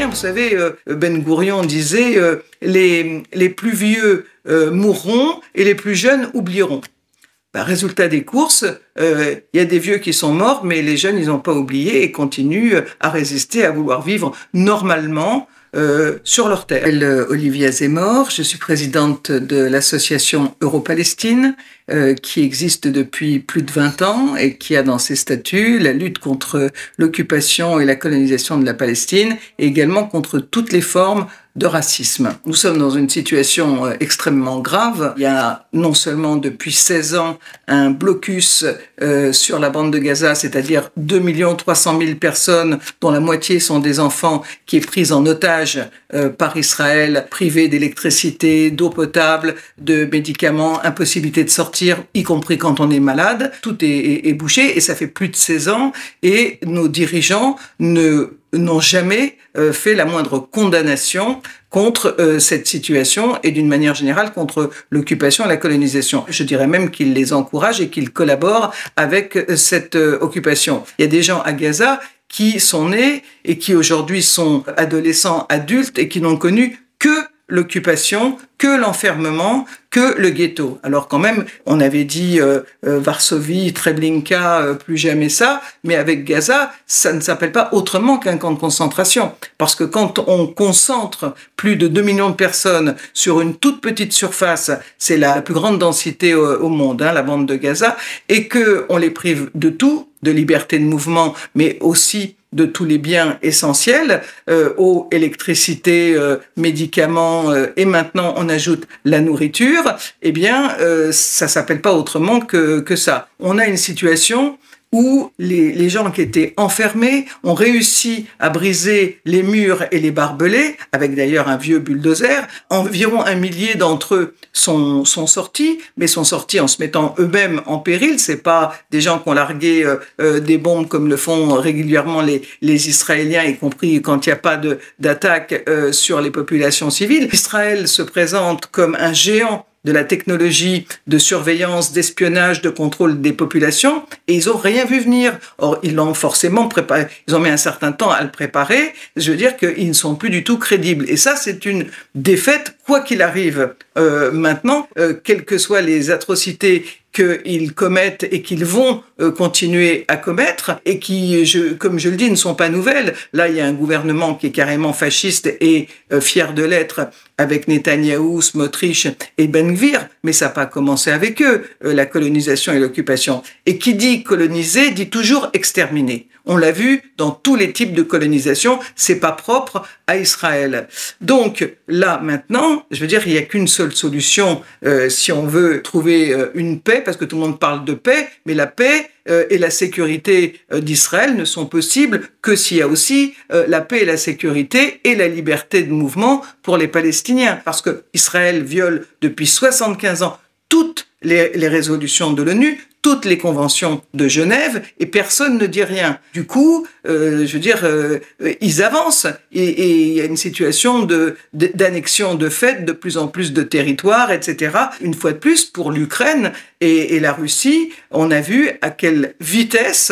Israéliens. Vous savez, Ben Gourion disait les plus vieux mourront et les plus jeunes oublieront. Résultat des courses, il y a des vieux qui sont morts, mais les jeunes, ils n'ont pas oublié et continuent à résister, à vouloir vivre normalement sur leur terre. Olivia Zemmour, je suis présidente de l'association Euro-Palestine, qui existe depuis plus de 20 ans et qui a dans ses statuts la lutte contre l'occupation et la colonisation de la Palestine et également contre toutes les formes de racisme. Nous sommes dans une situation extrêmement grave. Il y a non seulement depuis 16 ans un blocus sur la bande de Gaza, c'est-à-dire 2 300 000 personnes, dont la moitié sont des enfants, qui est prise en otage par Israël, privée d'électricité, d'eau potable, de médicaments, impossibilité de sortir, y compris quand on est malade. Tout est bouché et ça fait plus de 16 ans et nos dirigeants n'ont jamais fait la moindre condamnation contre cette situation et d'une manière générale contre l'occupation et la colonisation. Je dirais même qu'ils les encouragent et qu'ils collaborent avec cette occupation. Il y a des gens à Gaza qui sont nés et qui aujourd'hui sont adolescents, adultes et qui n'ont connu que l'occupation, que l'enfermement, que le ghetto. Alors quand même, on avait dit Varsovie, Treblinka, plus jamais ça, mais avec Gaza, ça ne s'appelle pas autrement qu'un camp de concentration. Parce que quand on concentre plus de 2 millions de personnes sur une toute petite surface, c'est la plus grande densité au monde, la bande de Gaza, et que on les prive de tout, de liberté de mouvement, mais aussi de tous les biens essentiels, eau, électricité, médicaments, et maintenant on ajoute la nourriture, eh bien, ça s'appelle pas autrement que ça. On a une situation où les gens qui étaient enfermés ont réussi à briser les murs et les barbelés, avec d'ailleurs un vieux bulldozer. Environ 1 millier d'entre eux sont sortis, mais sont sortis en se mettant eux-mêmes en péril. C'est pas des gens qui ont largué des bombes comme le font régulièrement les Israéliens, y compris quand il n'y a pas d'attaque sur les populations civiles. Israël se présente comme un géant de la technologie de surveillance, d'espionnage, de contrôle des populations, et ils ont rien vu venir. Or, ils l'ont forcément préparé. Ils ont mis un certain temps à le préparer. Je veux dire qu'ils ne sont plus du tout crédibles. Et ça, c'est une défaite, quoi qu'il arrive. Maintenant, quelles que soient les atrocités qu'ils commettent et qu'ils vont continuer à commettre et qui, comme je le dis, ne sont pas nouvelles. Là, il y a un gouvernement qui est carrément fasciste et fier de l'être avec Netanyahou, Smotrich et Ben Gvir, mais ça n'a pas commencé avec eux, la colonisation et l'occupation. Et qui dit coloniser dit toujours exterminer. On l'a vu dans tous les types de colonisation, c'est pas propre à Israël. Donc là maintenant, je veux dire, il n'y a qu'une seule solution si on veut trouver une paix, parce que tout le monde parle de paix, mais la paix et la sécurité d'Israël ne sont possibles que s'il y a aussi la paix et la sécurité et la liberté de mouvement pour les Palestiniens. Parce que Israël viole depuis 75 ans toutes les résolutions de l'ONU, toutes les conventions de Genève, et personne ne dit rien. Du coup, je veux dire, ils avancent, et il y a une situation d'annexion de fait de plus en plus de territoires, etc. Une fois de plus, pour l'Ukraine et la Russie, on a vu à quelle vitesse,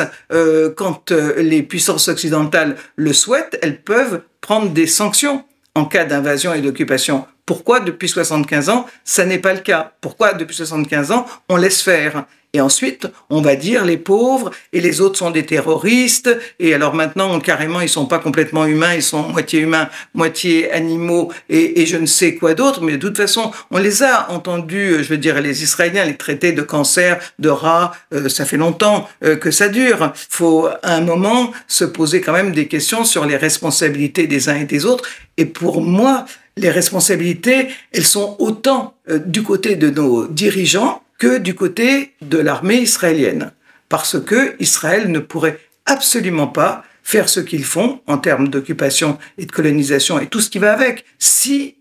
quand les puissances occidentales le souhaitent, elles peuvent prendre des sanctions en cas d'invasion et d'occupation. Pourquoi, depuis 75 ans, ça n'est pas le cas? Pourquoi, depuis 75 ans, on laisse faire? Et ensuite, on va dire les pauvres et les autres sont des terroristes. Et alors maintenant, carrément, ils sont pas complètement humains, ils sont moitié humains, moitié animaux et je ne sais quoi d'autre. Mais de toute façon, on les a entendus, je veux dire, les Israéliens, les traités de cancer, de rats, ça fait longtemps que ça dure. Faut à un moment se poser quand même des questions sur les responsabilités des uns et des autres. Et pour moi, les responsabilités, elles sont autant du côté de nos dirigeants que du côté de l'armée israélienne. Parce que Israël ne pourrait absolument pas faire ce qu'ils font en termes d'occupation et de colonisation et tout ce qui va avec, si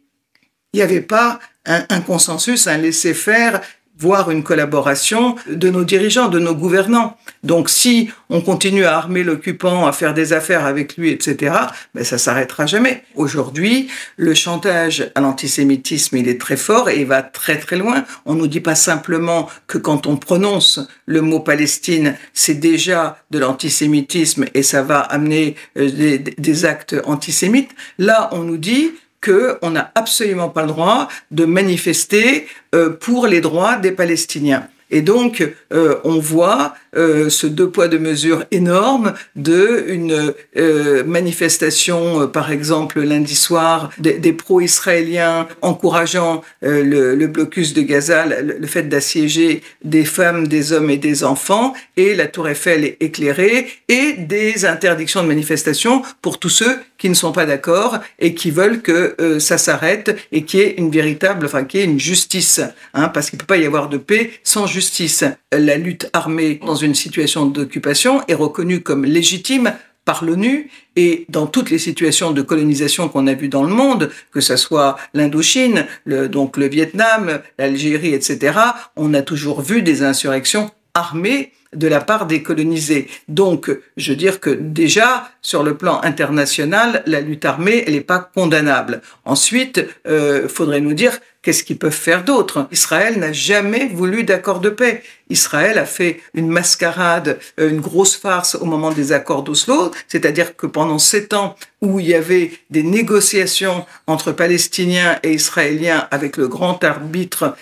il n'y avait pas un consensus, un laisser-faire voire une collaboration de nos dirigeants, de nos gouvernants. Donc si on continue à armer l'occupant, à faire des affaires avec lui, etc., ben ça s'arrêtera jamais. Aujourd'hui, le chantage à l'antisémitisme, il est très fort et il va très très loin. On nous dit pas simplement que quand on prononce le mot Palestine, c'est déjà de l'antisémitisme et ça va amener des actes antisémites. Là, on nous dit qu'on n'a absolument pas le droit de manifester pour les droits des Palestiniens. Et donc, on voit ce deux poids deux mesures énorme une manifestation, par exemple lundi soir, des pro-israéliens encourageant le blocus de Gaza, le fait d'assiéger des femmes, des hommes et des enfants, et la Tour Eiffel éclairée, et des interdictions de manifestation pour tous ceux qui ne sont pas d'accord et qui veulent que ça s'arrête et qu'il y ait qu'il y ait une justice, hein, parce qu'il ne peut pas y avoir de paix sans justice. La lutte armée dans une situation d'occupation est reconnue comme légitime par l'ONU et dans toutes les situations de colonisation qu'on a vues dans le monde, que ce soit l'Indochine, donc le Vietnam, l'Algérie, etc., on a toujours vu des insurrections armées de la part des colonisés. Donc, je veux dire que déjà, sur le plan international, la lutte armée, elle n'est pas condamnable. Ensuite, faudrait nous dire qu'est-ce qu'ils peuvent faire d'autre. Israël n'a jamais voulu d'accord de paix. Israël a fait une mascarade, une grosse farce au moment des accords d'Oslo, c'est-à-dire que pendant 7 ans où il y avait des négociations entre Palestiniens et Israéliens avec le grand arbitre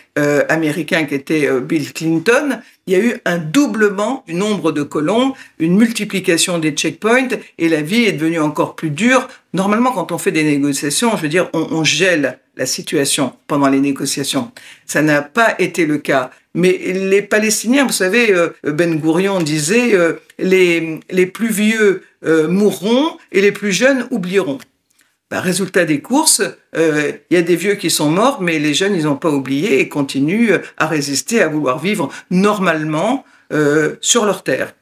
américain qui était Bill Clinton, il y a eu un doublement du nombre de colons, une multiplication des checkpoints et la vie est devenue encore plus dure. Normalement, quand on fait des négociations, je veux dire, on gèle la situation pendant les négociations. Ça n'a pas été le cas. Mais les Palestiniens, vous savez, Ben Gourion disait les plus vieux mourront et les plus jeunes oublieront. Résultat des courses, il y a des vieux qui sont morts, mais les jeunes, ils n'ont pas oublié et continuent à résister, à vouloir vivre normalement sur leur terre.